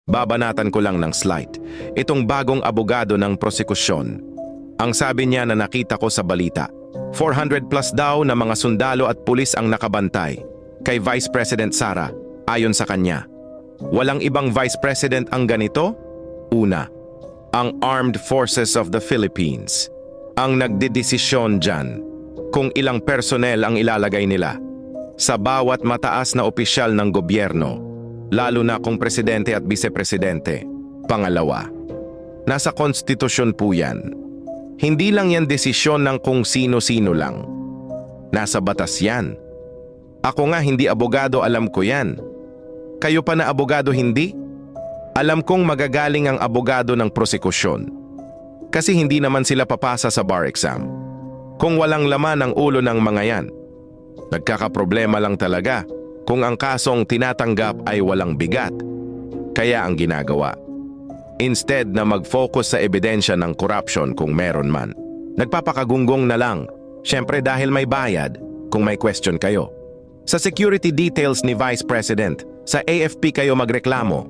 Babanatan ko lang ng slight. Itong bagong abogado ng prosekusyon. Ang sabi niya na nakita ko sa balita, 400 plus daw na mga sundalo at pulis ang nakabantay kay Vice President Sara ayon sa kanya. Walang ibang Vice President ang ganito? Una, ang Armed Forces of the Philippines ang nagdedesisyon dyan kung ilang personnel ang ilalagay nila sa bawat mataas na opisyal ng gobyerno, lalo na kung presidente at vice-presidente. Pangalawa, nasa konstitusyon po yan. Hindi lang yan desisyon ng kung sino-sino lang. Nasa batas yan. Ako nga hindi abogado, alam ko yan. Kayo pa na abogado hindi? Alam kong magagaling ang abogado ng prosekusyon. Kasi hindi naman sila papasa sa bar exam. Kung walang laman ang ulo ng mga yan, nagkakaproblema lang talaga kung ang kasong tinatanggap ay walang bigat. Kaya ang ginagawa, instead na mag-focus sa ebidensya ng corruption kung meron man, nagpapakagunggong na lang, syempre dahil may bayad kung may question kayo. Sa security details ni Vice President, sa AFP kayo magreklamo.